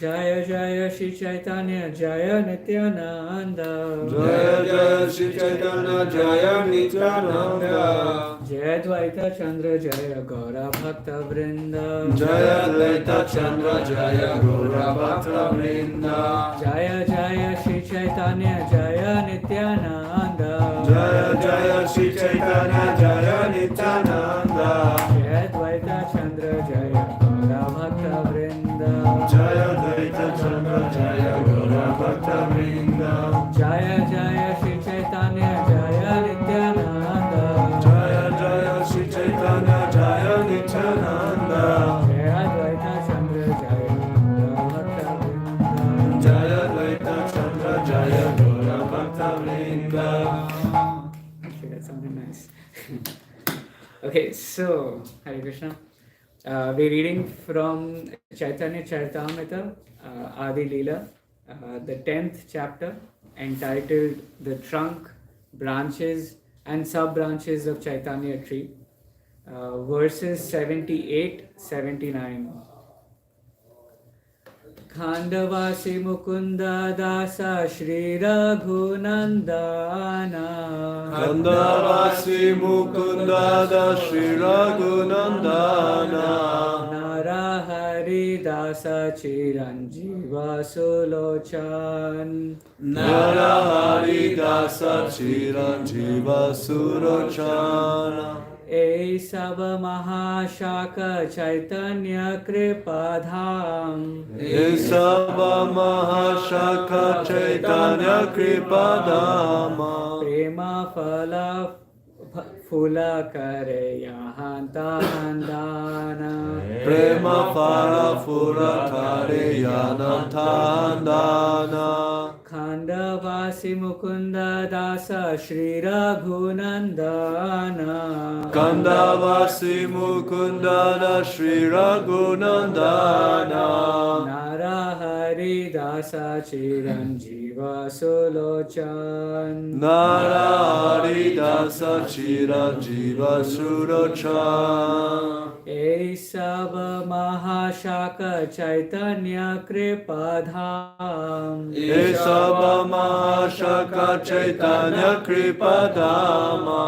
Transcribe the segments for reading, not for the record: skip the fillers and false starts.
Jaya Jaya Shri Chaitanya Jaya Nityananda. Jaya Jaya Shri Chaitanya Jaya Nityananda. Jaya Dvaita Chandra Jaya Gaura Bhakta Vrinda. Jaya Dvaita Chandra Jaya Gaura Bhakta Vrinda. Jaya Jaya Shri Chaitanya Jaya Nityananda. Jaya Jaya Shri Chaitanya Jaya Nityananda. Jaya Dvaita Chandra Jaya Gaura Bhakta Vrinda. Jaya Dvaita Chandra Jaya Gaura Bhakta Vrinda. Jaya Jaya Shri Chaitanya Jaya Nityananda. Jaya Jaya Shri Chaitanya Jaya Nityananda. Jaya Dvaita Chandra Jaya Gaura Bhakta Vrinda. Jaya Dvaita Chandra Jaya Gaura Bhakta Vrinda. Actually, that sounded nice. Okay, so Hare Krishna. We're reading from Chaitanya Charitamrita, Adi-Lila, the 10th chapter, entitled The Trunk, Branches and Sub-Branches of Chaitanya Tree, verses 78-79. Khandavasi Mukunda Dasa Shri Raghunandana. Khandavasi Mukunda Shri Raghunandana. Narahari Dasa Chiranjiva Sulochan. Narahari Dasa Chiranjiva Surochana. Esava Mahashaka Chaitanya Kripadham. Esava Mahashaka Chaitanya Kripadama. Prema Phala Phula Kare Yahanta Handana. Prema Phala Phula Kare Yanantandana. Khandavasi Mukunda Dasa Shri Raghunandana. Khandavasi Mukunda Shri Raghunandana. Narahari Dasa Chiranjiva Sulochan. Narahari Dasa Chiranjiva Surochan. Esava Mahashaka Chaitanya Kripadham. Esava Mahashaka Chaitanya Kripadama.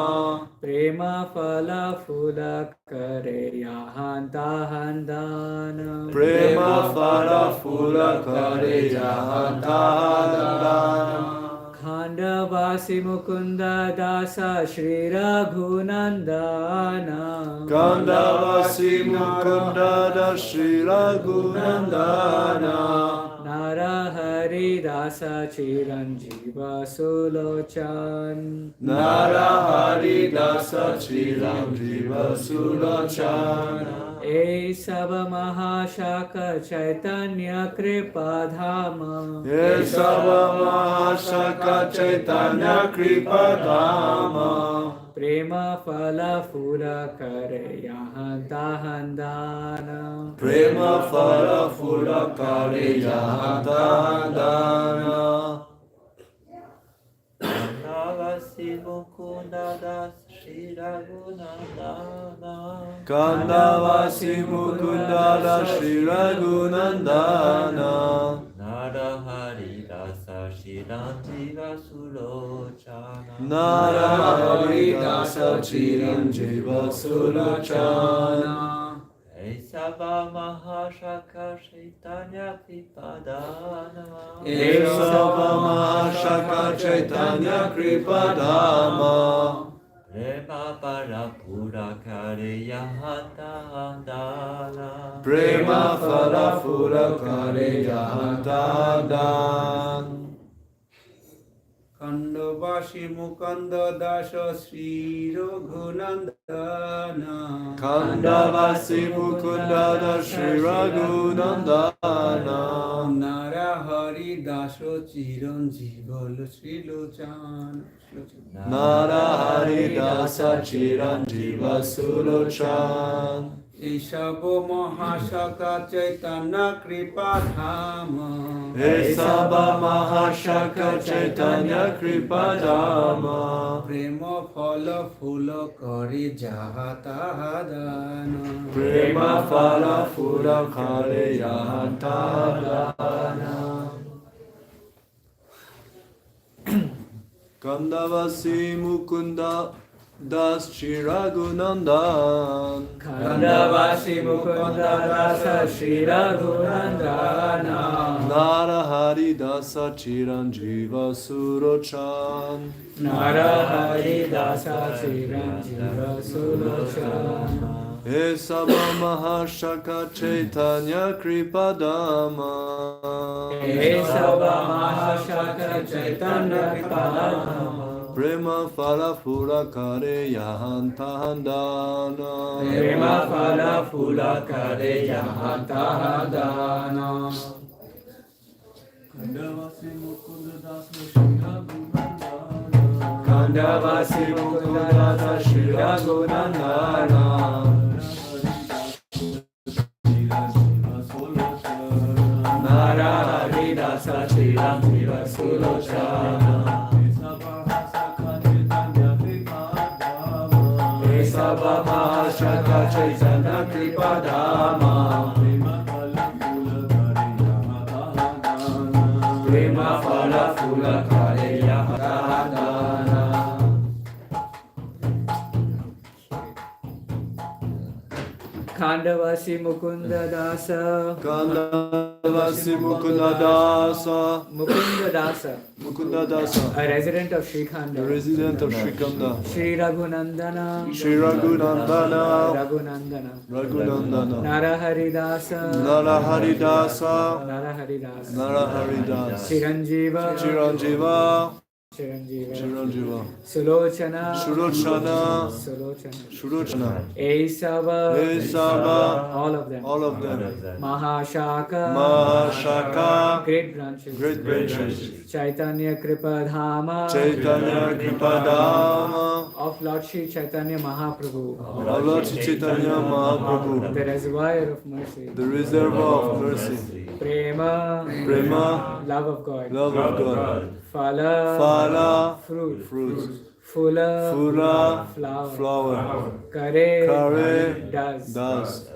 Prema Phala Phula Kare Yahanta Handana. Prema Phala Phula Kare Yahanta Handana. Khandavasi Mukunda Dasa Shri Raghunandana. Khandavasi Mukunda Shri Raghunandana. Narahari Dasa Chiranjiva Sulochan. Narahari Dasa Chiranjiva Sulochana. Esava Mahashaka Chaitanya Kripadhama. Esava Mahashaka Chaitanya Kripadama. Prema Phala Phula Kare Yahanta Handana. Prema Phala Phula Kare Yahanta Handana. Khandavasi Mukunda Shri Raghunandana. Khandavasi Mukunda Shri Raghunandana. Narahari Dasa Chiranjiva Sulochana. Narahari Dasa Chiranjiva Sulochana. Esava Mahashaka Chaitanya Kripadana. Esava Mahashaka Chaitanya Kripadama. Prema Phala Phula Kare Yahanta Handana. Prema Phala Phula Kare Yahanta Handana. Khandavasi Mukunda Dasa Shri Raghunandana. Khandavasi Mukunda Shri Raghunandana. Narahari Dasa Chiranjiva Sulochan. Narahari Dasa Chiranjiva Sulochan. এইসব মহাশকা চৈতন্য কৃপা ধাম Esaba Mahashaka Chaitanya Kripadama প্রেম ফল ফুল করে যাহা তাহা দান Prema Phala Phula Kare Yahantadana Kandavasi Mukunda Das Chiragunandan Kandavasi Mukunda Dasa Shri Raghunandana Narahari Dasa Chiranjiva Surochan Narahari Dasa Chiranjiva Sulochana Esaba Mahashaka Chaitanya Kripadama Esava Mahashaka Chaitanya Kripadama Prema Phala Phula Kare Yahantahandana Prema Phala Phula Kare Yahantahandana Kandavasi Mukunda Dasa Shiragunandana Kandavasi Mukunda Dasa Shri Raghunandana Narahari Dasa Chiranjiva Sulochana Esava Mahashaka Chaitanya Kripadama Prema Phala Phula Kare Yahantahandana Kandavasi Mukunda Dasa Kandavasi Mukunda Dasa Mukunda Dasa, Mukunda Dasa a resident of The Shrikhanda, resident of Shrikanda Shri Raghunandana, Shri Raghunandana Raghunandana, Raghunandana Narahari Dasa, Narahari Dasa Narahari Dasa, Narahari Dasa Chiranjiva, Chiranjiva Chiranjiva, Chiranjiva Sulochana, Sulochana Sulochana, Sulochana Esava, Esava all of them, all of them Mahashaka, Mahashaka great branches, great branches Chaitanya Kripadhama, Chaitanya Kripadama of Lord Shri Chaitanya Mahaprabhu, of Lord Chaitanya Mahaprabhu the reservoir of mercy, the reservoir of mercy Prema, Prema love of God, love of God Phala, Phala fruit, fruit Phula, Phula flower, Kare Kare, does,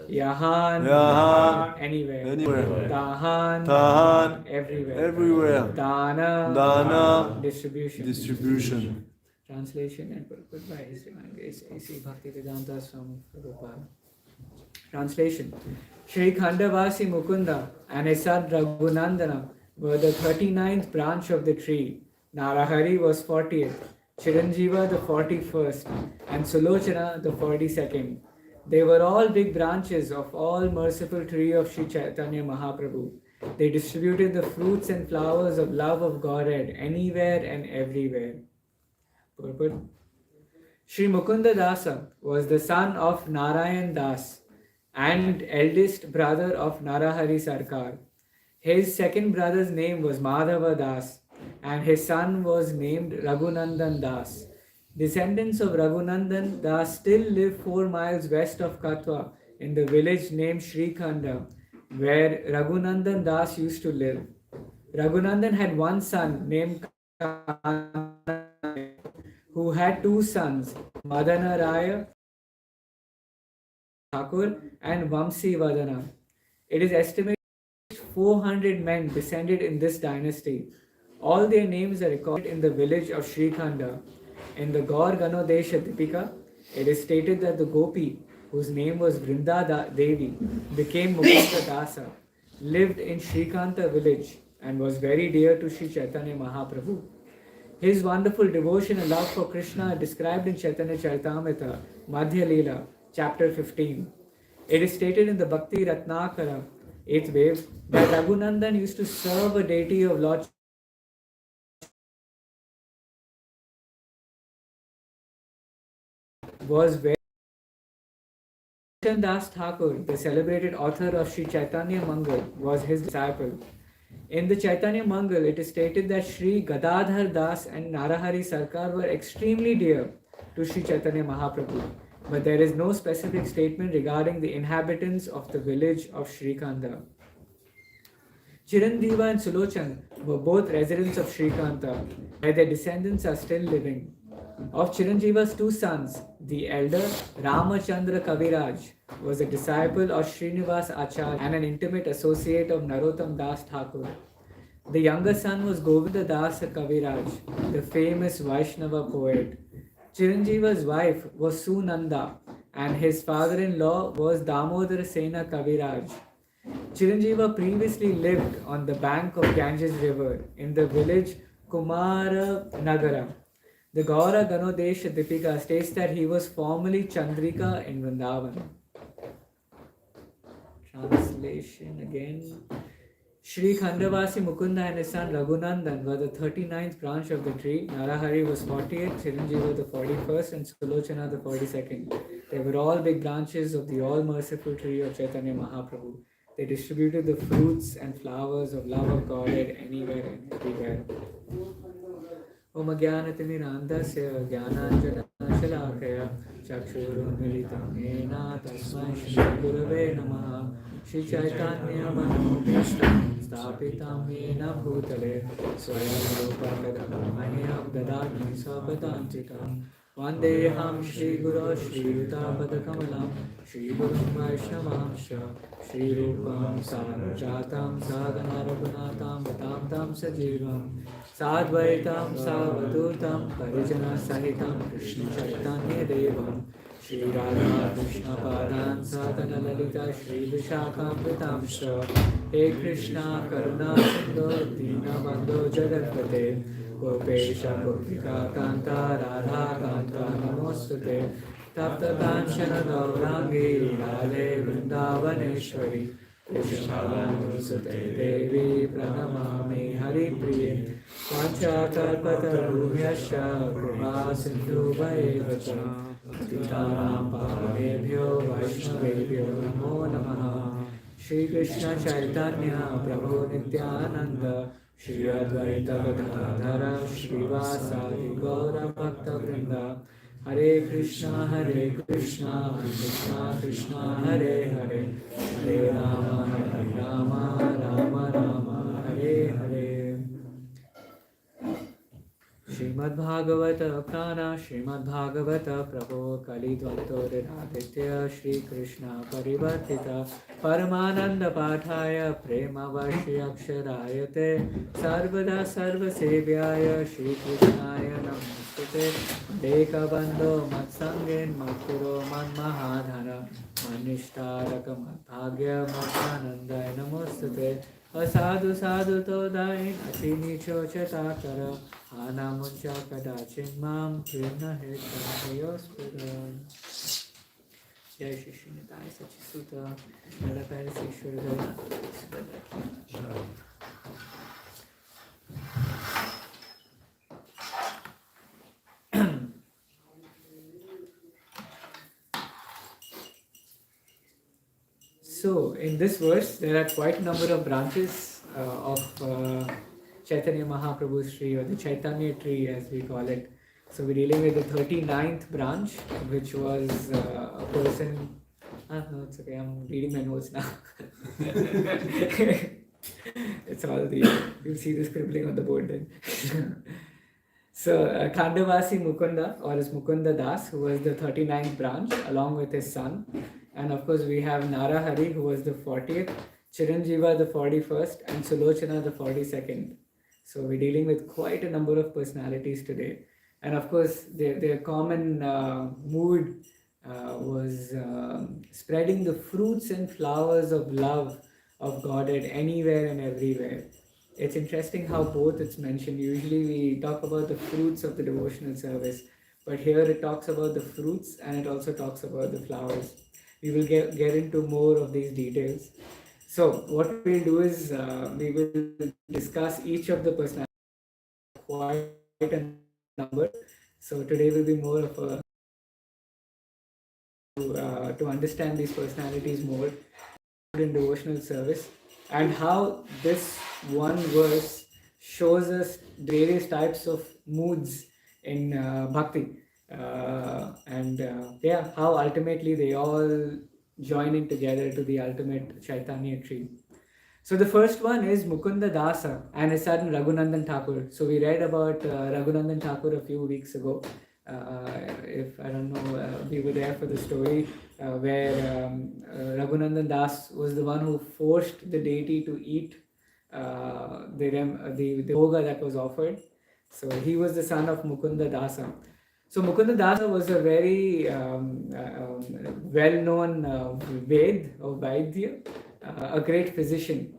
Yahan, Yahan anywhere, anywhere Tahan, Tahan everywhere, everywhere Dana, Dana distribution. Translation and purport by His Divine Grace A.C. Bhaktivedanta Swami Prabhupada. Translation: Shri Khandavasi Mukunda and his son Raghunandana were the 39th branch of the tree. Narahari was 40th, Chiranjiva the 41st, and Sulochana the 42nd. They were all big branches of all merciful tree of Sri Chaitanya Mahaprabhu. They distributed the fruits and flowers of love of Godhead anywhere and everywhere. Purport: Sri Mukunda Dasa was the son of Narayan Das and eldest brother of Narahari Sarkar. His second brother's name was Madhava Das and his son was named Raghunandan Das. Descendants of Raghunandan Das still live 4 miles west of Katwa in the village named Shrikhanda, where Raghunandan Das used to live. Raghunandan had one son named who had 2 sons, Madana Raya Thakur and Vamsi Vadana. It is estimated 400 men descended in this dynasty. All their names are recorded in the village of Shrikhanda. In the Gaur Ganodesha Dipika, it is stated that the Gopi, whose name was Vrinda Devi, became Mukunda Dasa, lived in Shrikanta village and was very dear to Sri Chaitanya Mahaprabhu. His wonderful devotion and love for Krishna are described in Chaitanya Charitamrita, Adi-Lila, chapter 15. It is stated in the Bhakti Ratnakara, 8th wave, that Raghunandan used to serve a deity of Lord was very Das Thakur, the celebrated author of Sri Chaitanya Mangal, was his disciple. In the Chaitanya Mangal, it is stated that Sri Gadadhar Das and Narahari Sarkar were extremely dear to Sri Chaitanya Mahaprabhu. but there is no specific statement regarding the inhabitants of the village of Shrikanta. Chiranjeeva and Sulochan were both residents of Shrikanta, where their descendants are still living. Of Chiranjeeva's two sons, the elder Ramachandra Kaviraj was a disciple of Srinivas Acharya and an intimate associate of Narottam Das Thakur. The younger son was Govinda Das Kaviraj, the famous Vaishnava poet. Chiranjeeva's wife was Sunanda and his father-in-law was Damodara Sena Kaviraj. Chiranjeeva previously lived on the bank of Ganges River in the village Kumara Nagara. The Gaura Ganodesha Dipika states that he was formerly Chandrika in Vrindavan. Translation again. Shri Khandavasi Mukunda and his son Raghunandan were the 39th branch of the tree. Narahari was 48th, Chiranjeeva the 41st, and Sulochana the 42nd. They were all big branches of the all-merciful tree of Chaitanya Mahaprabhu. They distributed the fruits and flowers of love of Godhead anywhere and everywhere. Om Jnanatirmirandasya Jnananjanashalakaya Chakshurunmilitam Yena Tasmai Shri Gurave Namaha Shri Chaitanya Manobhishtam Stapitam Yena Bhutale Swayam Rupa Kadamahiyam Dadani Sapadantikam Vandeham Shri Guru Shri Yuta Padakamalam Shri Gurum Vaishnavamsha Shri Rupam Sarjatam Sadhana Raghunatam Vatam Tam Sajivam Sadvaitam Savadutam Parijana Sahitam Krishna Chaitanya Devam Shri Radha Krishna Padan Sadhana Lalita Shri Vishakhamritamsha He Krishna Karuna Sindhu Dina Bandhu Jagatpate Gopesha Gopika Kanta Radha Kanta Namostute Tapta Kanchana Gaurangi Radhe Vrindavaneshwari Krishnavasute Devi Pranamami Hari Priye Panchakalpatarubhyascha Kripa Sindhu Vaevacha Titaram Pavebhyo Vaishnavebhyo Namo Namaha Shri Krishna Chaitanya Prabhu Nityananda Shri Advaita Gadadhara Srivasadi Gaura Bhakta Vrinda Hare Krishna Krishna Krishna Hare Hare Hare Rama Rama Rama Hare Hare Srimad Bhagavata Prana Srimad Bhagavata Prabhu Kali Dvantoridaditya Shri Krishna Parivartita Paramananda Pathaya Prema Vashi Aksharayate Sarvada Sarva Sevyaya Shri Krishnaya Namastute Deka Bando Matsangin Makuro Man Mahadhana Manishtaraka Madhagya Mathananda Namastute Asadu Sadhu Todain Atini Chochatakara Anamuncha Kadachin Mam Prina Hekayospuram Jai Shri Srinivai Sachisuta Nalapari Sishwara So, in this verse, there are quite a number of branches of Chaitanya Mahaprabhu's tree, or the Chaitanya tree as we call it. So, we're dealing with the 39th branch, which was a person. No, it's okay, I'm reading my notes now. It's all you'll see the scribbling on the board then. So, Khandavasi Mukunda, or as Mukunda Das, who was the 39th branch, along with his son. And of course, we have Narahari, who was the 40th, Chiranjeeva, the 41st, and Sulochana, the 42nd. So, we're dealing with quite a number of personalities today. And of course, their common mood was spreading the fruits and flowers of love of Godhead anywhere and everywhere. It's interesting how both it's mentioned. Usually we talk about the fruits of the devotional service, but here it talks about the fruits and it also talks about the flowers. We will get into more of these details. So what we'll do is we will discuss each of the personalities, quite a number. So today will be more of a to understand these personalities more in devotional service, and how this one verse shows us various types of moods in bhakti. And how ultimately they all join in together to the ultimate Chaitanya tree. So the first one is Mukunda Dasa and his son Raghunandan Thakur. So we read about Raghunandan Thakur a few weeks ago. If I don't know, we were there for the story where Raghunandan Das was the one who forced the deity to eat the bhoga that was offered. So he was the son of Mukunda Dasa. So Mukunda Dasa was a very well-known Ved or Vaidya, a great physician,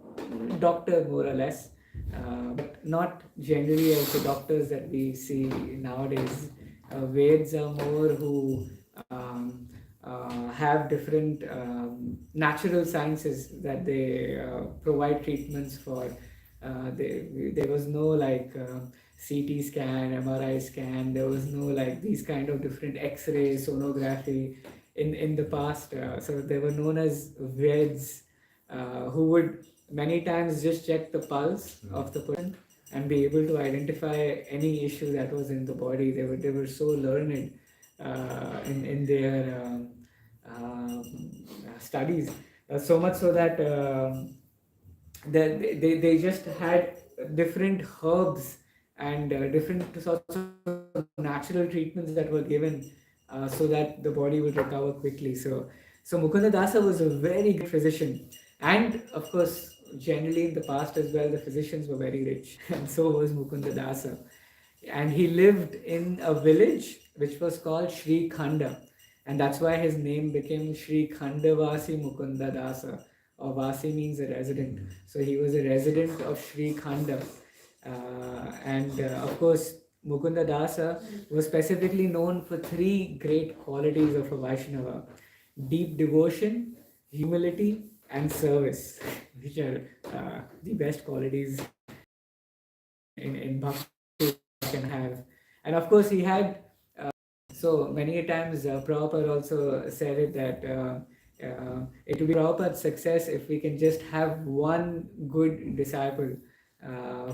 doctor more or less, but not generally as the doctors that we see nowadays. Veds are more who have different natural sciences that they provide treatments for. There was no like CT scan, MRI scan. There was no like these kind of different X-ray, sonography in the past. So they were known as Veds, who would many times just check the pulse of the person and be able to identify any issue that was in the body. They were so learned in their studies, so much so that they just had different herbs and different sorts of natural treatments that were given so that the body would recover quickly. So Mukunda Dasa was a very good physician, and of course, generally in the past as well, the physicians were very rich, and so was Mukunda Dasa. And he lived in a village which was called Sri Khanda, and that's why his name became Sri Khandavasi Mukunda Dasa, or Vasi means a resident. So he was a resident of Sri Khanda. Of course, Mukunda Dasa was specifically known for three great qualities of a Vaishnava: deep devotion, humility, and service, which are the best qualities in Bhakti can have. And of course, he had so many a times Prabhupada also said it that it will be Prabhupada's success if we can just have one good disciple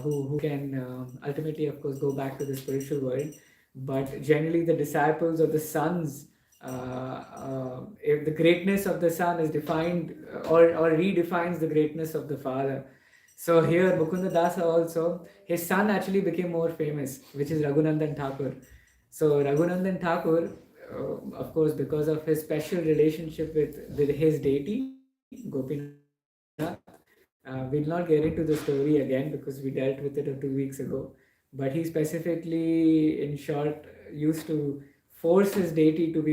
who can ultimately, of course, go back to the spiritual world. But generally, the disciples or the sons, if the greatness of the son is defined or redefines the greatness of the father. So here, Mukunda Dasa also, his son actually became more famous, which is Raghunandan Thakur. So Raghunandan Thakur, of course, because of his special relationship with his deity, Gopinath, we'll not get into the story again because we dealt with it 2 weeks ago. But he specifically, in short, used to force his deity to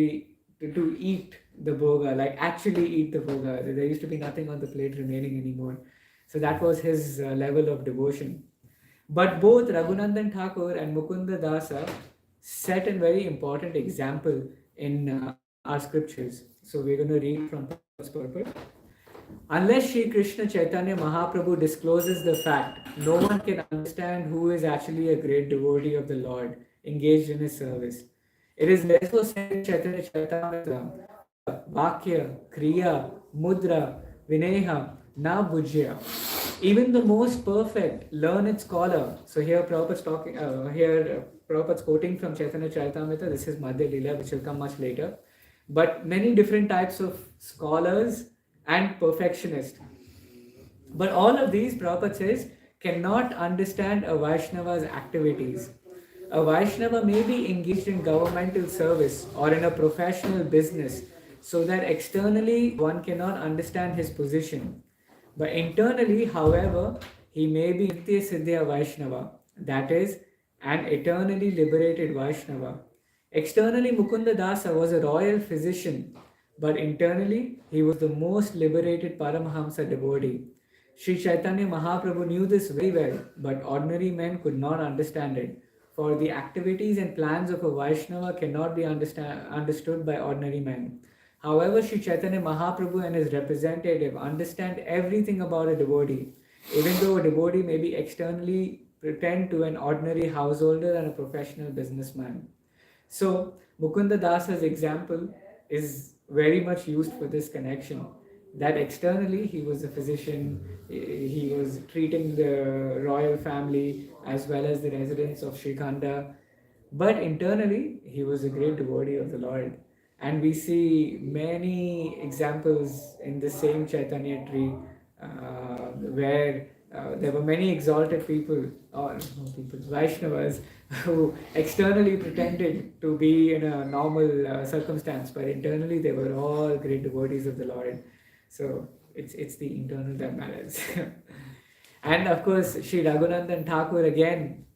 eat the bhoga, like actually eat the bhoga. There used to be nothing on the plate remaining anymore. So that was his level of devotion. But both Raghunandan Thakur and Mukunda Dasa set a very important example in our scriptures. So we're going to read from Prabhupada's purport. Unless Sri Krishna Chaitanya Mahaprabhu discloses the fact, no one can understand who is actually a great devotee of the Lord engaged in his service. It is therefore said in Chaitanya Charitamrita, Vakya, Kriya, Mudra, Vineha, Na Bhujya. Even the most perfect learned scholar. So here Prabhupada's talking. Prabhupada's quoting from Chaitanya Charitamrita. This is Adi-Lila, which will come much later. But many different types of scholars and perfectionists. But all of these, Prabhupada says, cannot understand a Vaishnava's activities. A Vaishnava may be engaged in governmental service or in a professional business, so that externally one cannot understand his position. But internally, however, he may be Nitya Siddhya Vaishnava, that is, an eternally liberated Vaishnava. Externally, Mukunda Dasa was a royal physician, but internally, he was the most liberated Paramahamsa devotee. Sri Chaitanya Mahaprabhu knew this very well, but ordinary men could not understand it. For the activities and plans of a Vaishnava cannot be understood by ordinary men. However, Sri Chaitanya Mahaprabhu and his representative understand everything about a devotee, even though a devotee may be externally pretend to an ordinary householder and a professional businessman. So, Mukunda Dasa's example is very much used for this connection. That externally he was a physician, he was treating the royal family as well as the residents of Srikhanda, But internally, he was a great devotee of the Lord. And we see many examples in the same Chaitanya tree where there were many exalted people, or no people, Vaishnavas, who externally pretended to be in a normal circumstance, but internally they were all great devotees of the Lord. So it's the internal that matters. And of course, Sri Raghunandan Thakur again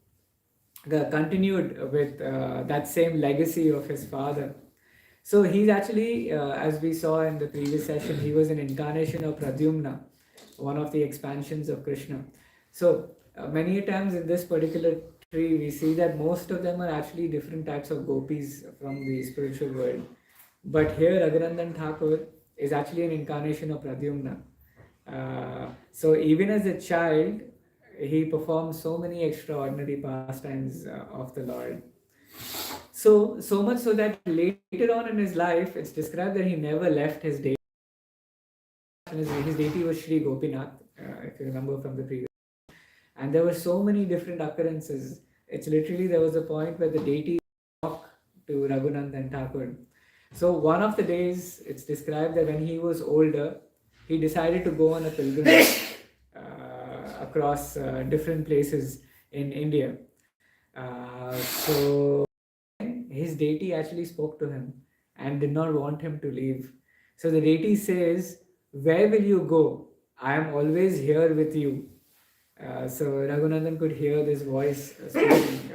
continued with that same legacy of his father. So he's actually, as we saw in the previous session, he was an incarnation of Pradyumna, one of the expansions of Krishna. So many times in this particular tree, we see that most of them are actually different types of gopis from the spiritual world. But here, Raghunandan Thakur is actually an incarnation of Pradyumna. So even as a child, he performed so many extraordinary pastimes of the Lord. So much so that later on in his life, it's described that he never left his deity. His deity was Sri Gopinath, if you remember from the previous. And there were so many different occurrences. It's literally, there was a point where the deity talked to Raghunandan Thakur. So one of the days, it's described that when he was older, he decided to go on a pilgrimage across different places in India. So his deity actually spoke to him and did not want him to leave. So the deity says, "Where will you go? I am always here with you." So Raghunandan could hear this voice speaking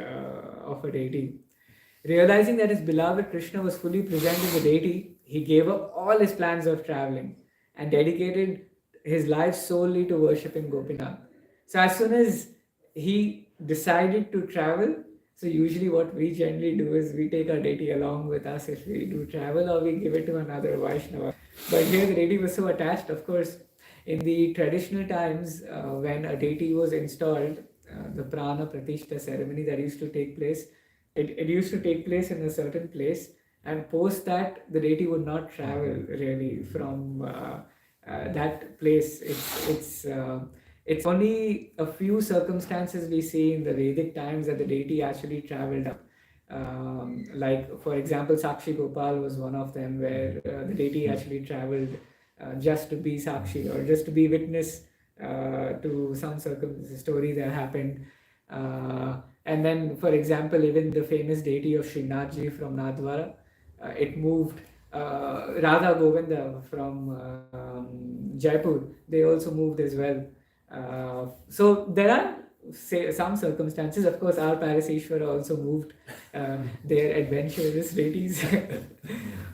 of a deity. Realizing that his beloved Krishna was fully present in the deity, he gave up all his plans of traveling and dedicated his life solely to worshipping Gopinath. So as soon as he decided to travel, so usually what we generally do is we take our deity along with us if we do travel, or we give it to another Vaishnava. But here the deity was so attached. Of course, in the traditional times when a deity was installed, the prana pratishta ceremony that used to take place, it used to take place in a certain place, and post that the deity would not travel really from that place. It's only a few circumstances we see in the Vedic times that the deity actually traveled up. Like for example, Sakshi Gopal was one of them, where the deity actually traveled just to be Sakshi, or just to be witness to some story that happened. And then, for example, even the famous deity of Srinathji from Nadwara, it moved. Radha Govinda from Jaipur, they also moved as well. So there are some circumstances. Of course, our Paraseshwara also moved their adventurous deities.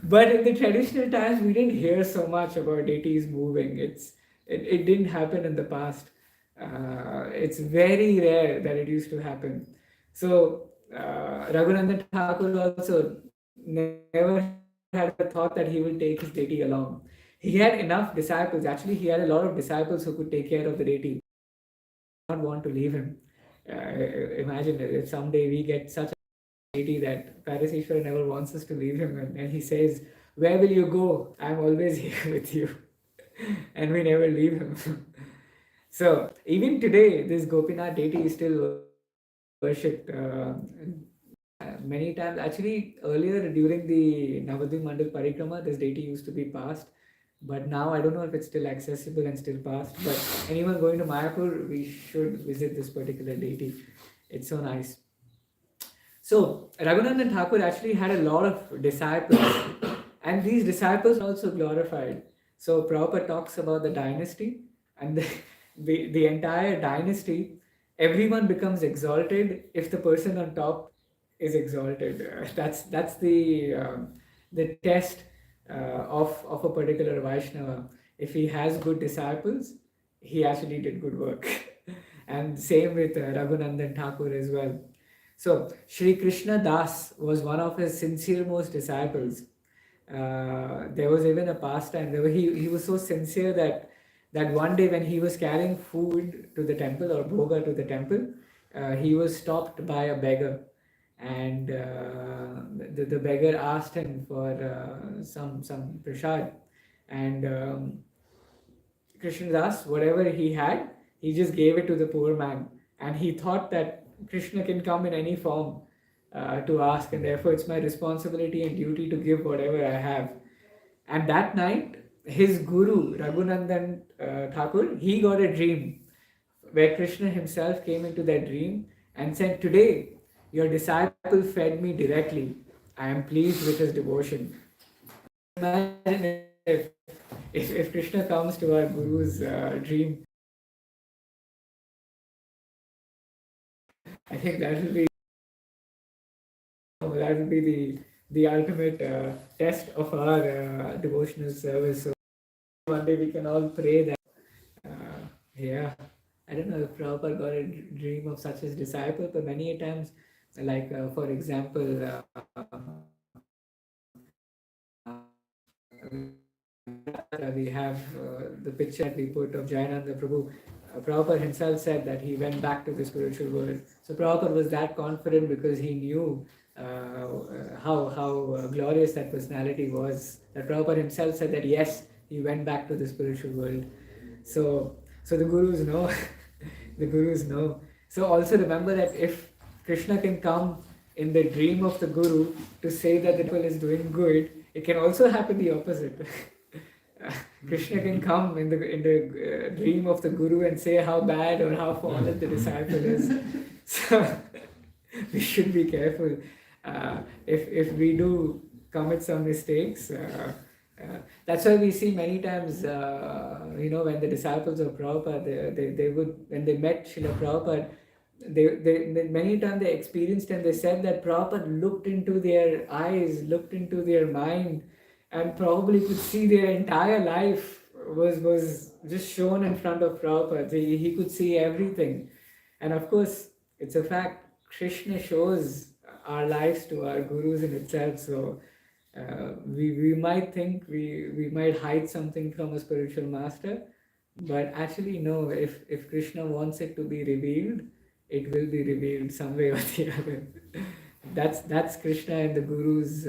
But in the traditional times, we didn't hear so much about deities moving. It didn't happen in the past. It's very rare that it used to happen. So Raghunandan Thakur also never had a thought that he will take his deity along. He had enough disciples. Actually, he had a lot of disciples who could take care of the deity. Not want to leave him. Imagine if someday we get such a deity that Paraseshwara never wants us to leave him, and he says, "Where will you go? I'm always here with you," and we never leave him. So even today, this Gopinath deity is still worshipped many times. Actually, earlier during the Navadvip Mandal Parikrama, this deity used to be passed. But now I don't know if it's still accessible and still passed. But anyone going to Mayapur, we should visit this particular deity. It's so nice. So Raghunandan Thakur actually had a lot of disciples, and these disciples are also glorified. So Prabhupada talks about the dynasty, and the entire dynasty, everyone becomes exalted if the person on top is exalted. That's the test of a particular Vaishnava. If he has good disciples, he actually did good work. And same with Raghunandan Thakur as well. So Sri Krishna Das was one of his sincerest disciples. There was even a pastime. He was so sincere that one day when he was carrying food to the temple, or bhoga to the temple, he was stopped by a beggar, and the beggar asked him for some prasad, and Krishnadas, whatever he had, he just gave it to the poor man, and he thought that Krishna can come in any form. to ask, and therefore it's my responsibility and duty to give whatever I have. And that night, his guru, Raghunandan Thakur, he got a dream where Krishna himself came into that dream and said, "Today, your disciple fed me directly. I am pleased with his devotion." Imagine if Krishna comes to our guru's dream, I think that will be the ultimate test of our devotional service. So one day we can all pray that. Yeah, I don't know if Prabhupada got a dream of such as disciple, but many a times, like for example, we have the picture that we put of Jayananda Prabhu. Prabhupada himself said that he went back to the spiritual world. So Prabhupada was that confident because he knew how glorious that personality was. That Prabhupada himself said that yes, he went back to the spiritual world. So the gurus know, the gurus know. So also remember that if Krishna can come in the dream of the guru to say that the temple is doing good, it can also happen the opposite. Krishna can come in the dream of the guru and say how bad or how fallen the disciple is. So we should be careful. If we do commit some mistakes, that's why we see many times, when the disciples of Prabhupada, they would, when they met Srila Prabhupada, they many times they experienced and they said that Prabhupada looked into their eyes, looked into their mind, and probably could see their entire life was just shown in front of Prabhupada. He could see everything. And of course, it's a fact, Krishna shows our lives to our gurus in itself. So we might think we might hide something from a spiritual master, but actually no, if Krishna wants it to be revealed, it will be revealed some way or the other. That's Krishna and the guru's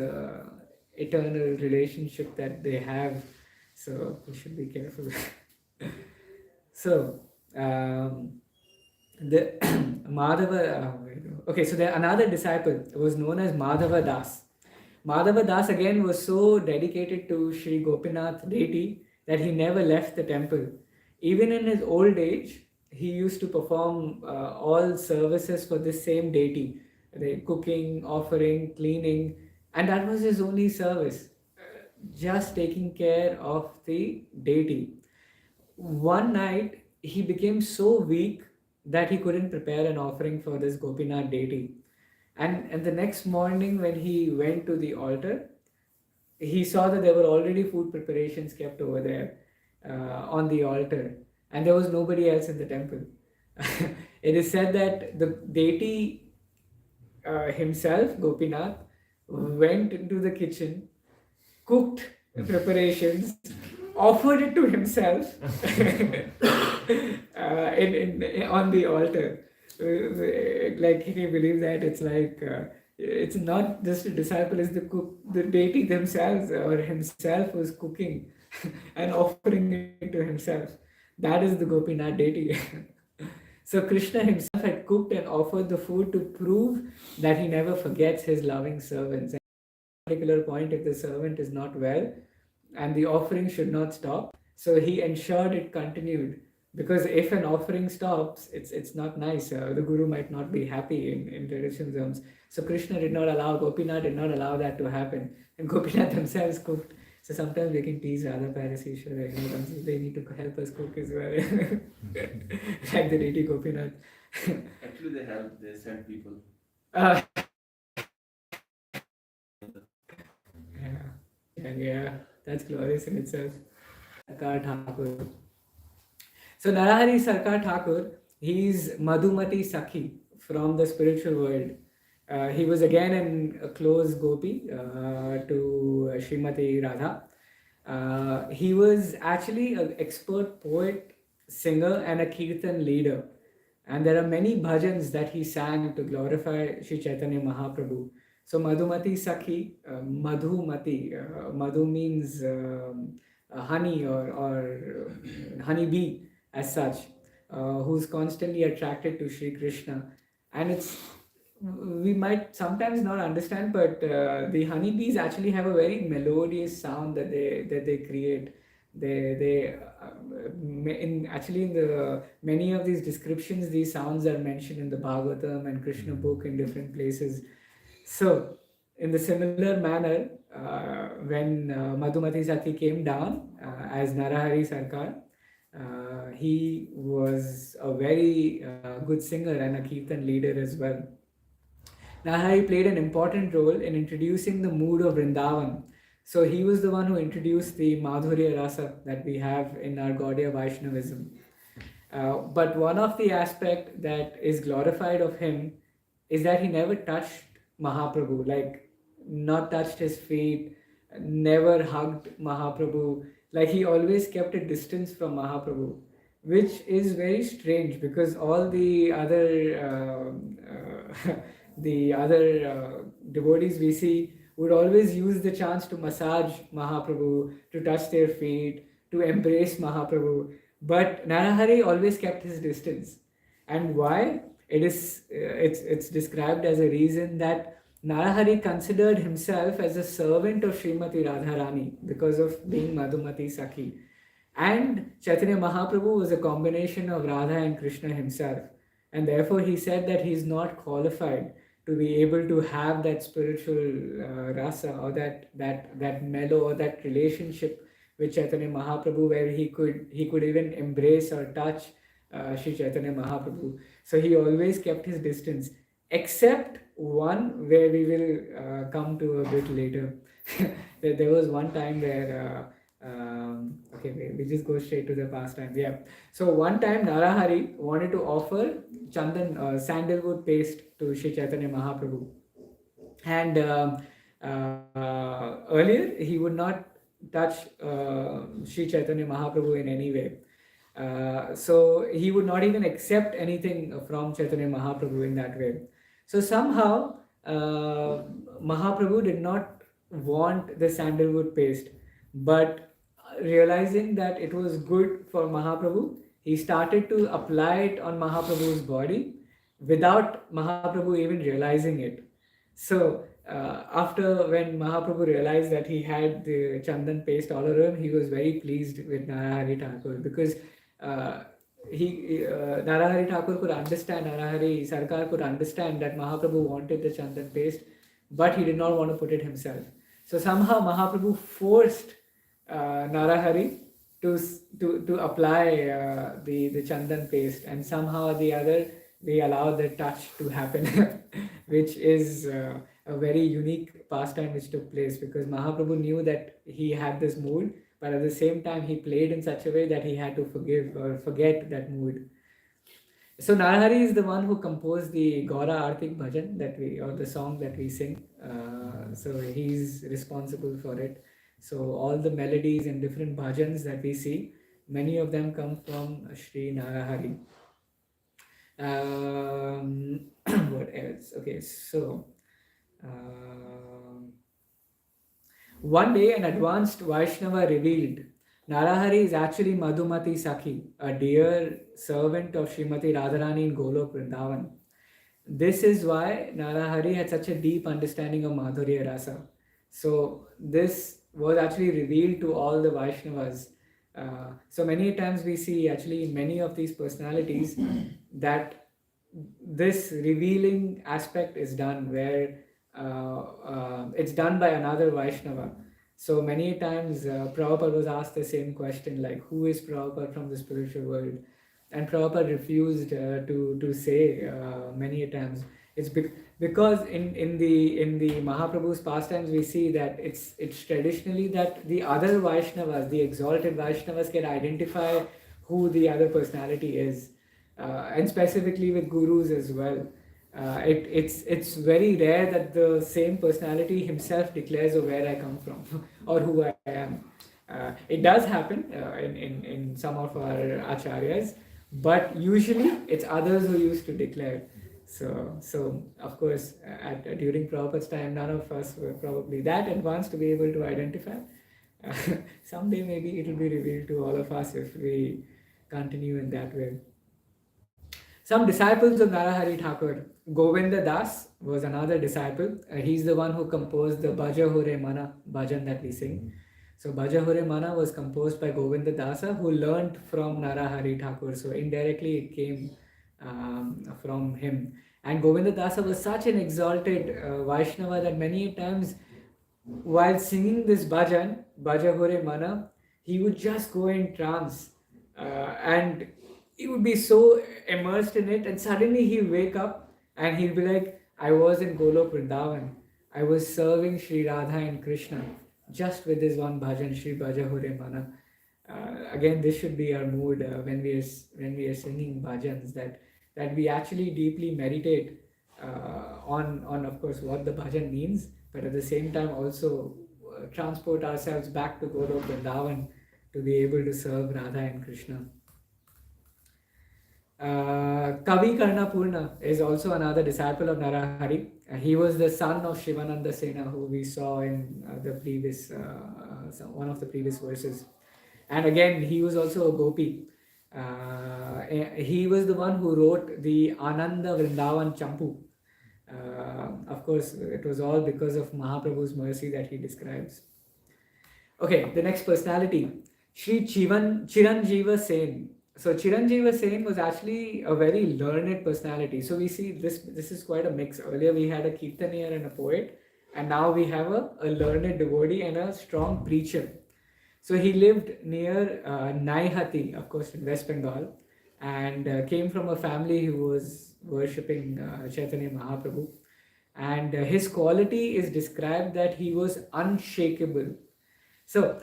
eternal relationship that they have. So we should be careful. So the Madhava. Okay, so there another disciple was known as Madhava Das. Madhava Das again was so dedicated to Sri Gopinath deity that he never left the temple. Even in his old age, he used to perform all services for this same deity, the cooking, offering, cleaning, and that was his only service, just taking care of the deity. One night, he became so weak that he couldn't prepare an offering for this Gopinath deity. And the next morning, when he went to the altar, he saw that there were already food preparations kept over there on the altar, and there was nobody else in the temple. It is said that the deity himself, Gopinath, went into the kitchen, cooked preparations, offered it to himself on the altar. Like, can you believe that? It's like it's not just a disciple, it's the cook, the deity themselves or himself was cooking and offering it to himself. That is the Gopinath deity. So Krishna himself had cooked and offered the food to prove that he never forgets his loving servants. At a particular point, if the servant is not well, and the offering should not stop, so he ensured it continued. Because if an offering stops, it's not nice. The guru might not be happy in traditional terms. So Krishna did not allow, Gopinath did not allow that to happen. And Gopinath themselves cooked. So sometimes we can tease Radha Parasishwara, they need to help us cook as well. Like the deity Gopinath. Actually, they help, they send people. Yeah, yeah, that's glorious in itself. Sarkar Thakur. So Narahari Sarkar Thakur, he's Madhumati Sakhi from the spiritual world. He was again a close gopi to Srimati Radha. He was actually an expert poet, singer, and a kirtan leader. And there are many bhajans that he sang to glorify Sri Chaitanya Mahaprabhu. So Madhumati Sakhi, Madhumati, Madhu means honey or honey bee as such, who's constantly attracted to Sri Krishna. And it's we might sometimes not understand, but the honeybees actually have a very melodious sound that they create. In the many of these descriptions, these sounds are mentioned in the Bhagavatam and Krishna book in different places. So, in the similar manner, when Madhumati Sakhi came down as Narahari Sarkar, he was a very good singer and a kirtan leader as well. Narahari played an important role in introducing the mood of Vrindavan. So he was the one who introduced the Madhurya Rasa that we have in our Gaudiya Vaishnavism. But one of the aspect that is glorified of him is that he never touched Mahaprabhu, like not touched his feet, never hugged Mahaprabhu. Like he always kept a distance from Mahaprabhu, which is very strange because all the other the other devotees we see would always use the chance to massage Mahaprabhu, to touch their feet, to embrace Mahaprabhu. But Narahari always kept his distance. And why? It's described as a reason that Narahari considered himself as a servant of Srimati Radharani because of being Madhumati Sakhi. And Chaitanya Mahaprabhu was a combination of Radha and Krishna himself. And therefore he said that he is not qualified to be able to have that spiritual rasa or that mellow or that relationship with Chaitanya Mahaprabhu where he could even embrace or touch Sri Chaitanya Mahaprabhu. So he always kept his distance, except one where we will come to a bit later. There was one time where okay, we just go straight to the pastime. Yeah. So one time Narahari wanted to offer chandan, sandalwood paste to Sri Chaitanya Mahaprabhu, and earlier he would not touch Sri Chaitanya Mahaprabhu in any way. So he would not even accept anything from Chaitanya Mahaprabhu in that way. So somehow Mahaprabhu did not want the sandalwood paste, but realizing that it was good for Mahaprabhu, he started to apply it on Mahaprabhu's body without Mahaprabhu even realizing it. So after when Mahaprabhu realized that he had the chandan paste all over him, he was very pleased with Narahari Thakur because Narahari Thakur could understand, Narahari Sarkar could understand that Mahaprabhu wanted the chandan paste, but he did not want to put it himself. So somehow Mahaprabhu forced Narahari to apply the chandan paste, and somehow or the other they allowed the touch to happen, which is a very unique pastime which took place because Mahaprabhu knew that he had this mood, but at the same time he played in such a way that he had to forgive or forget that mood. So Narahari is the one who composed the Gaura Artik Bhajan or the song that we sing. So he's responsible for it. So all the melodies and different bhajans that we see, many of them come from Sri Narahari. What else? Okay, so one day an advanced Vaishnava revealed Narahari is actually Madhumati Sakhi, a dear servant of Srimati Radharani in Golok Vrindavan. This is why Narahari had such a deep understanding of Madhurya Rasa. So this was actually revealed to all the Vaishnavas. So many times we see actually in many of these personalities that this revealing aspect is done where it's done by another Vaishnava. So many times Prabhupada was asked the same question, like who is Prabhupada from the spiritual world? And Prabhupada refused to say many times. It's because in the Mahaprabhu's pastimes we see that it's traditionally that the other Vaishnavas, the exalted Vaishnavas, can identify who the other personality is, and specifically with gurus as well. It's very rare that the same personality himself declares where I come from or who I am. It does happen in some of our acharyas, but usually it's others who used to declare. So of course, during Prabhupada's time, none of us were probably that advanced to be able to identify. Someday maybe it will be revealed to all of us if we continue in that way. Some disciples of Narahari Thakur. Govinda Das was another disciple. He's the one who composed the Bhaja Hore Mana bhajan that we sing. So Bhaja Hore Mana was composed by Govinda Dasa, who learnt from Narahari Thakur. So indirectly it came from him. And Govinda Dasa was such an exalted Vaishnava that many times while singing this bhajan, Bhaja Hore Mana, he would just go in trance and he would be so immersed in it, and suddenly he'll wake up and he'll be like, I was in Golok Vrindavan. I was serving Sri Radha and Krishna just with this one bhajan, Sri Bhaja Hore Mana. Again, this should be our mood when we are singing bhajans, that we actually deeply meditate on of course what the bhajan means, but at the same time also transport ourselves back to Golok Vrindavan to be able to serve Radha and Krishna. Kavi Karnapurna is also another disciple of Narahari. He was the son of Shivananda Sena, who we saw in the previous one of the previous verses. And again, he was also a gopi. He was the one who wrote the Ananda Vrindavan Champu. Of course, it was all because of Mahaprabhu's mercy that he describes. Okay, the next personality, Sri Chiranjeeva Sen. So Chiranjeeva Sen was actually a very learned personality. So we see this is quite a mix. Earlier we had a kirtanier and a poet, and now we have a learned devotee and a strong preacher. So he lived near Naihati, of course, in West Bengal, and came from a family who was worshipping Chaitanya Mahaprabhu. And his quality is described that he was unshakable. So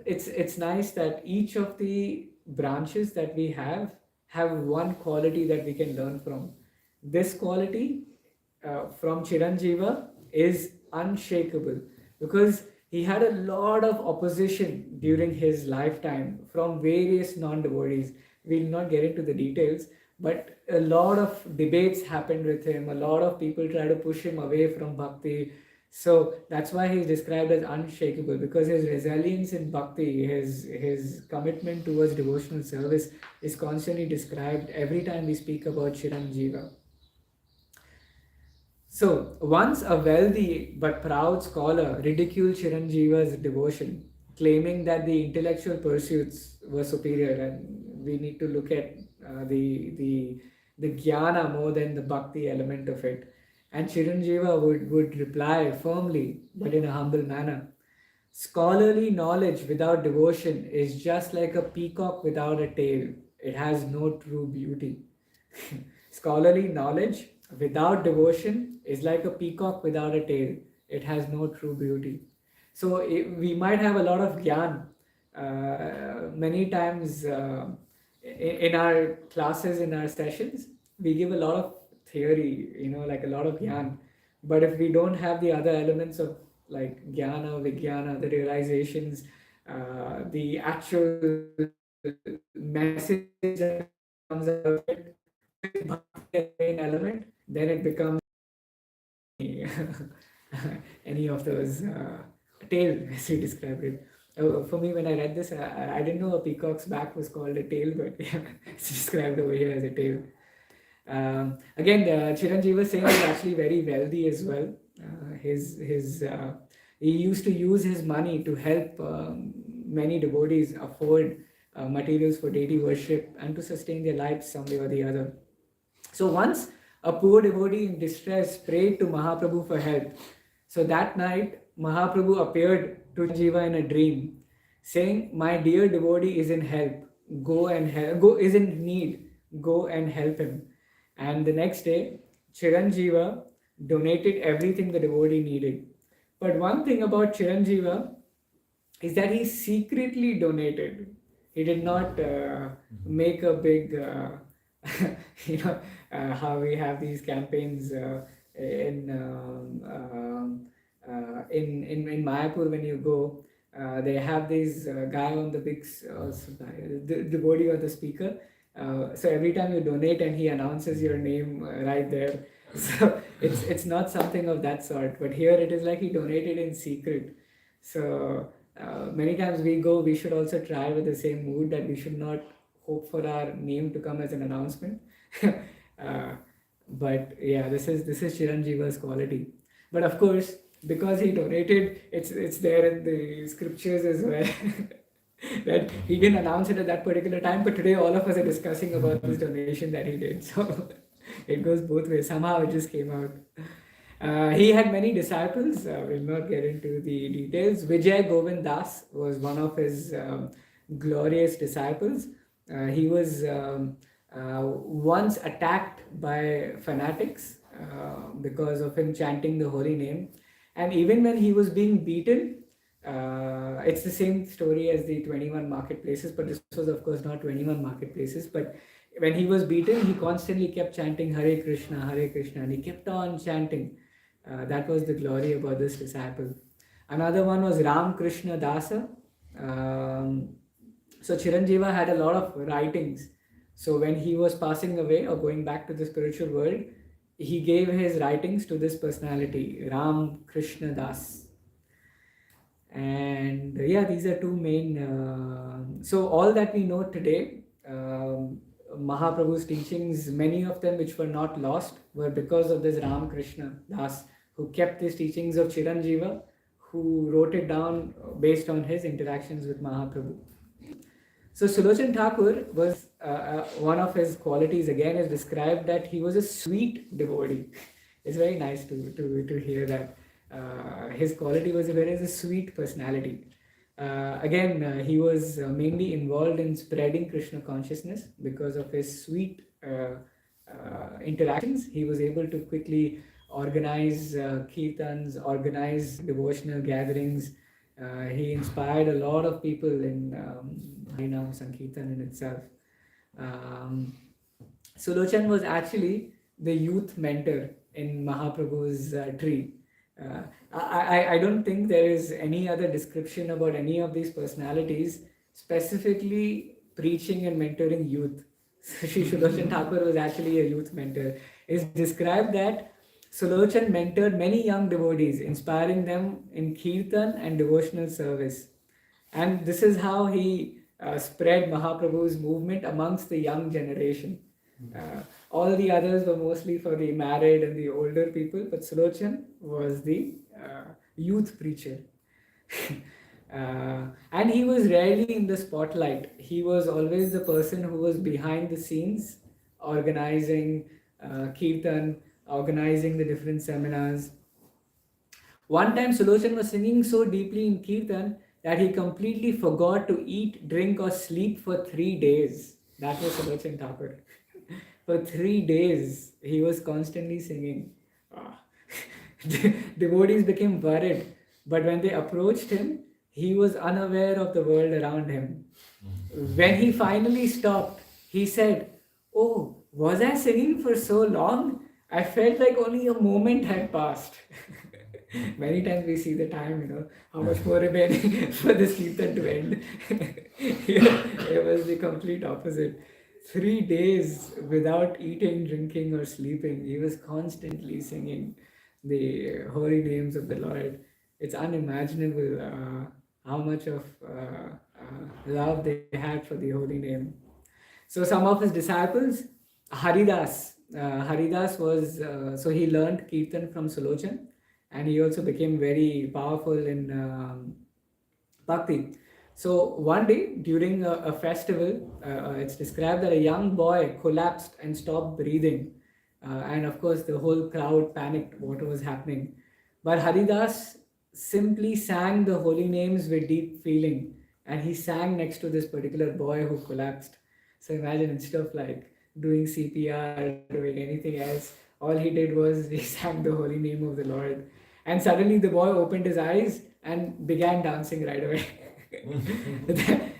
it's nice that each of the branches that we have one quality that we can learn from. This quality from Chiranjeeva is unshakable, because he had a lot of opposition during his lifetime from various non-devotees. We'll not get into the details, but a lot of debates happened with him. A lot of people try to push him away from bhakti. So that's why he's described as unshakable, because his resilience in bhakti, his commitment towards devotional service is constantly described every time we speak about Chiranjeeva. So once a wealthy but proud scholar ridiculed Chiranjeeva's devotion, claiming that the intellectual pursuits were superior, and we need to look at the jnana more than the bhakti element of it. And Chiranjeeva would reply firmly, but in a humble manner, scholarly knowledge without devotion is just like a peacock without a tail. It has no true beauty. Scholarly knowledge without devotion is like a peacock without a tail. It has no true beauty. So we might have a lot of gyan. Many times in our classes, in our sessions, we give a lot of theory, like a lot of gyan. But if we don't have the other elements of like jnana, vijnana, the realizations, the actual message that comes out of it, the main element, then it becomes any of those tail, as you described it. For me, when I read this, I didn't know a peacock's back was called a tail, but it's described over here as a tail. Again, Chiranjeeva Singh is actually very wealthy as well. He used to use his money to help many devotees afford materials for deity worship and to sustain their lives some way or the other. So once a poor devotee in distress prayed to Mahaprabhu for help. So that night, Mahaprabhu appeared to Chiranjeeva in a dream, saying, "My dear devotee is in is in need. Go and help him." And the next day, Chiranjeeva donated everything the devotee needed. But one thing about Chiranjeeva is that he secretly donated. He did not make a big, how we have these campaigns in Mayapur when you go. They have this guy on the big, the devotee or the speaker. So every time you donate and he announces your name right there. So it's not something of that sort, but here it is like he donated in secret. So many times we should also try with the same mood, that we should not hope for our name to come as an announcement. But yeah, this is Chiranjeeva's quality. But of course, because he donated, it's there in the scriptures as well. That he didn't announce it at that particular time, but today all of us are discussing about this donation that he did. So it goes both ways. Somehow it just came out. He had many disciples. We'll not get into the details. Vijay Govind Das was one of his glorious disciples. He was once attacked by fanatics because of him chanting the holy name. And even when he was being beaten, it's the same story as the 21 marketplaces, but this was of course not 21 marketplaces. But when he was beaten, he constantly kept chanting Hare Krishna, and he kept on chanting. That was the glory about this disciple. Another one was Ram Krishna Dasa. So Chiranjeeva had a lot of writings. So when he was passing away or going back to the spiritual world, he gave his writings to this personality, Ram Krishna Das. And yeah, these are two main. So all that we know today, Mahaprabhu's teachings, many of them which were not lost, were because of this Ram Krishna Das, who kept these teachings of Chiranjeeva, who wrote it down based on his interactions with Mahaprabhu. So Sulochan Thakur was one of his qualities, again, is described that he was a sweet devotee. It's very nice to hear that. His quality was a sweet personality. He was mainly involved in spreading Krishna consciousness because of his sweet interactions. He was able to quickly organize kirtans, organize devotional gatherings. He inspired a lot of people in Harinam Sankirtan in itself. Sulochan was actually the youth mentor in Mahaprabhu's tree. I don't think there is any other description about any of these personalities specifically preaching and mentoring youth. Sri Sulochan Thakur was actually a youth mentor. It's described that Sulochan mentored many young devotees, inspiring them in kirtan and devotional service. And this is how he spread Mahaprabhu's movement amongst the young generation. All the others were mostly for the married and the older people, but Sulochan was the youth preacher. And he was rarely in the spotlight. He was always the person who was behind the scenes, organizing kirtan, organizing the different seminars. One time Sulochan was singing so deeply in kirtan that he completely forgot to eat, drink or sleep for 3 days. That was Sulochan Thakur. For 3 days, he was constantly singing. Devotees became worried, but when they approached him, he was unaware of the world around him. When he finally stopped, he said, "Oh, was I singing for so long? I felt like only a moment had passed." Many times we see the time, how much more remaining for this kirtan to end. It was the complete opposite. 3 days without eating, drinking or sleeping, he was constantly singing the holy names of the Lord. It's unimaginable how much of love they had for the holy name. So some of his disciples, Haridas was, so he learned kirtan from Sulochan, and he also became very powerful in bhakti. So one day during a festival, it's described that a young boy collapsed and stopped breathing. And of course the whole crowd panicked what was happening. But Haridas simply sang the holy names with deep feeling. And he sang next to this particular boy who collapsed. So imagine, instead of like doing CPR, doing anything else, all he did was he sang the holy name of the Lord. And suddenly the boy opened his eyes and began dancing right away.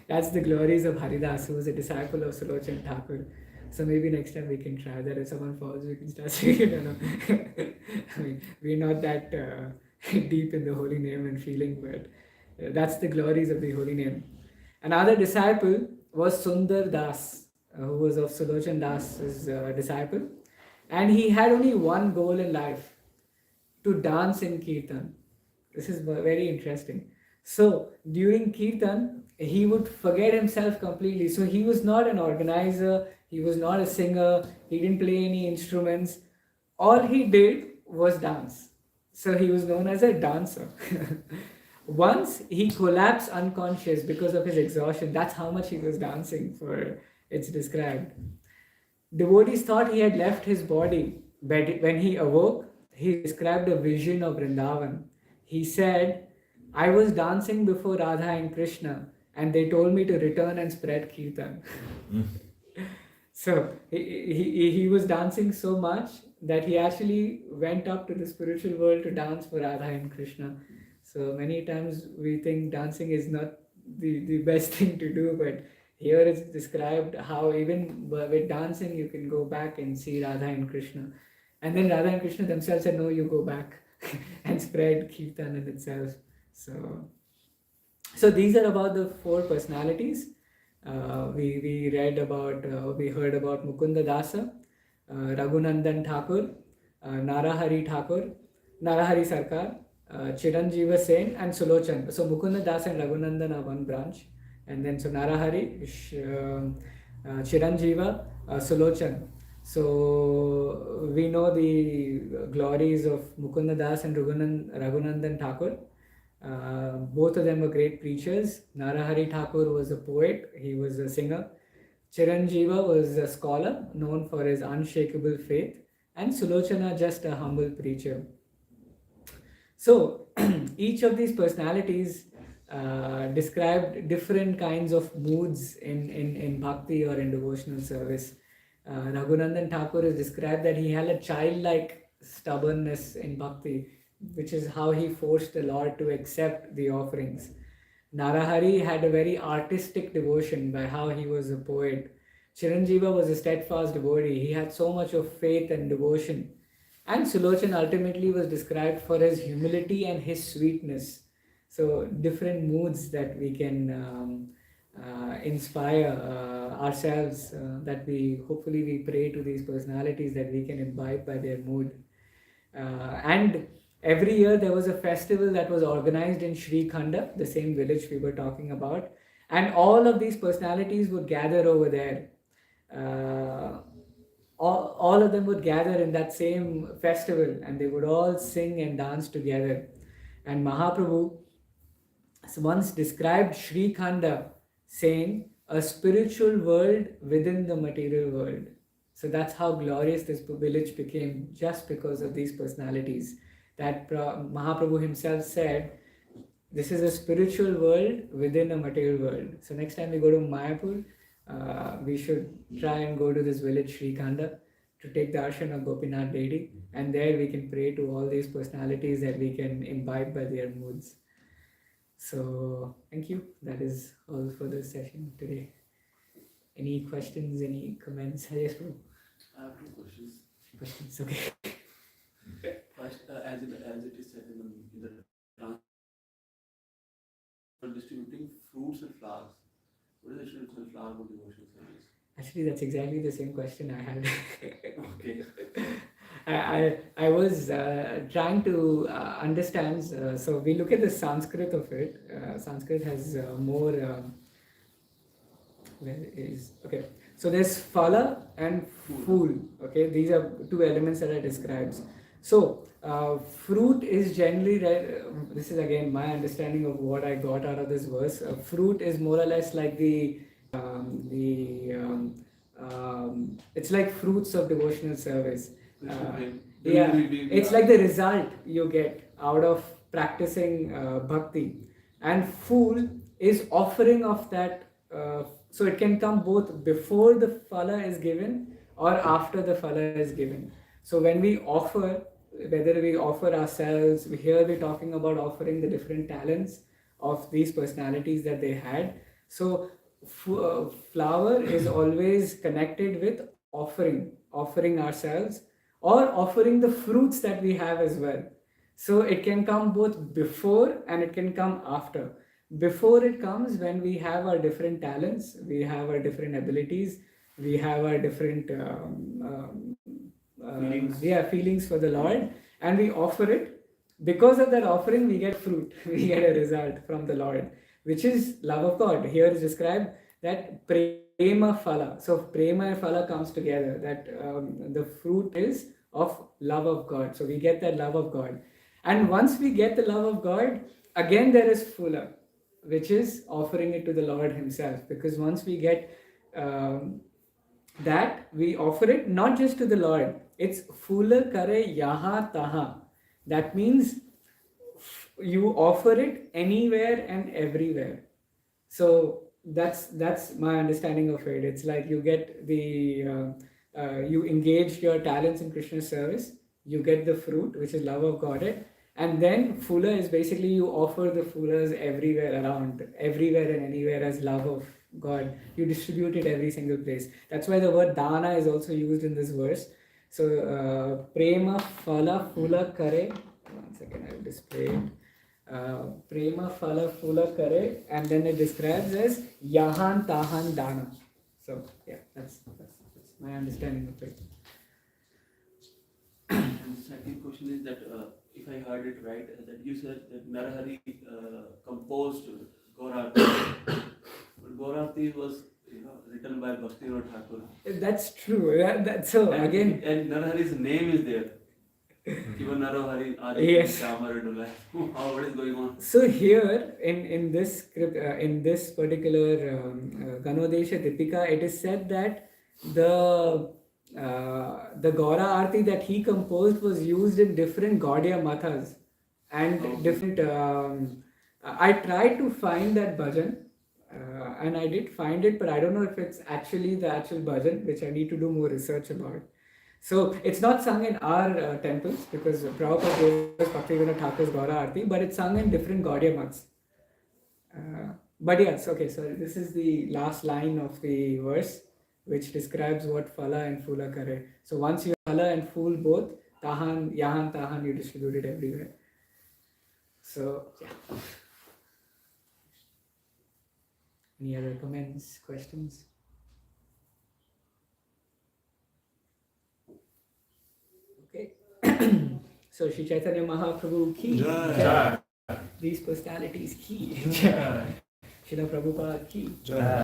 That's the glories of Haridas, who was a disciple of Sulochan Thakur. So maybe next time we can try that. If someone falls, we can start singing. I mean, we're not that deep in the holy name and feeling, but that's the glories of the holy name. Another disciple was Sundar Das, who was of Sulochan Das's disciple. And he had only one goal in life: to dance in kirtan. This is very interesting. So during kirtan, he would forget himself completely. So he was not an organizer, he was not a singer, he didn't play any instruments. All he did was dance. So he was known as a dancer. Once he collapsed unconscious because of his exhaustion. That's how much he was dancing for, it's described. Devotees thought he had left his body, but when he awoke, he described a vision of Vrindavan. He said, I was dancing before Radha and Krishna, and they told me to return and spread kirtan. So he was dancing so much that he actually went up to the spiritual world to dance for Radha and Krishna. So many times we think dancing is not the best thing to do, but here it's described how even with dancing you can go back and see Radha and Krishna. And then Radha and Krishna themselves said, no, you go back and spread kirtan in itself. So these are about the four personalities. We read about, we heard about Mukunda Dasa, Raghunandan Thakur, Narahari Thakur, Narahari Sarkar, Chiranjeeva Sen and Sulochan. So Mukunda Das and Raghunandan are one branch. And then so Narahari, Chiranjeeva, Sulochan. So we know the glories of Mukunda Das and Raghunandan Thakur. Both of them were great preachers. Narahari Thakur was a poet, he was a singer. Chiranjeeva was a scholar known for his unshakable faith, and Sulochana just a humble preacher. So each of these personalities described different kinds of moods in bhakti or in devotional service. Raghunandan Thakur is described that he had a childlike stubbornness in bhakti, which is how he forced the Lord to accept the offerings. Narahari had a very artistic devotion by how he was a poet. Chiranjeeva was a steadfast devotee. He had so much of faith and devotion. And Sulochan ultimately was described for his humility and his sweetness. So different moods that we can inspire ourselves, that we hopefully we pray to these personalities that we can imbibe by their mood. And every year there was a festival that was organized in Sri Khanda, the same village we were talking about, and all of these personalities would gather over there. All of them would gather in that same festival and they would all sing and dance together. And Mahaprabhu once described Sri Khanda saying, a spiritual world within the material world. So that's how glorious this village became, just because of these personalities. That Mahaprabhu himself said, this is a spiritual world within a material world. So next time we go to Mayapur, we should try and go to this village Sri Khanda to take darshan of Gopinath Dedi, and there we can pray to all these personalities that we can imbibe by their moods. So thank you. That is all for this session today. Any questions, any comments? Yes, Prabhu. I have two questions. Questions, okay. First, as it is said in the distributing fruits and flowers. What is the fruits and flowers for devotional service? Actually, that's exactly the same question I had. Okay. I was trying to understand. So we look at the Sanskrit of it. Sanskrit has more. Where is okay? So there's phala and fool. Okay, these are two elements that are described. So fruit is generally this is again my understanding of what I got out of this verse. Fruit is more or less like it's like fruits of devotional service. Yeah, it's like the result you get out of practicing bhakti. And fool is offering of that. So it can come both before the phala is given or after the phala is given. So when we offer, whether we offer ourselves, here we're talking about offering the different talents of these personalities that they had. So flower is always connected with offering ourselves or offering the fruits that we have as well. So it can come both before and it can come after. Before it comes when we have our different talents, we have our different abilities, we have our different feelings for the Lord, and we offer it. Because of that offering, we get fruit, we get a result from the Lord. which is love of God. Here is described that prema phala. So prema and phala comes together, that the fruit is of love of God. So we get that love of God. And once we get the love of God, again there is phula, which is offering it to the Lord Himself. Because once we get that, we offer it not just to the Lord. It's phula kare yaha taha. That means you offer it anywhere and everywhere. So that's my understanding of it. It's like you get the you engage your talents in Krishna's service, you get the fruit, which is love of Godhead, and then phula is basically you offer the phulas everywhere around, everywhere and anywhere as love of God. You distribute it every single place. That's why the word dana is also used in this verse. So prema phala phula kare. One second, I will display it. Prema phala phula kare, and then it describes as yahan tahan dana. So yeah, that's my understanding of it. And the second question is that if I heard it right, that you said that Narahari composed Gaurarti, but Gaurarti was written by Bhaktivinoda Thakur. That's true. So and, again, and Narahari's name is there. Even Narahari, yes. What is going on? So here in this script, in this particular Ganodesha Dipika, it is said that the Gaura Arti that he composed was used in different Gaudiya Mathas and different. I tried to find that bhajan, and I did find it, but I don't know if it's actually the actual bhajan, which I need to do more research about. So it's not sung in our temples because Prabhupada gave us Bhaktivinoda Thakur's Gaura Arti, but it's sung in different Gaudiya Maths. But yes, okay, so this is the last line of the verse, which describes what phala and phula kare. So once you phala and phul both, tahan, yahan, tahan, you distribute it everywhere. So yeah. Any other comments, questions? Okay. So Shri Chaitanya Mahaprabhu ki Jai. These personalities ki Jai. Srila Prabhupada ki Jai.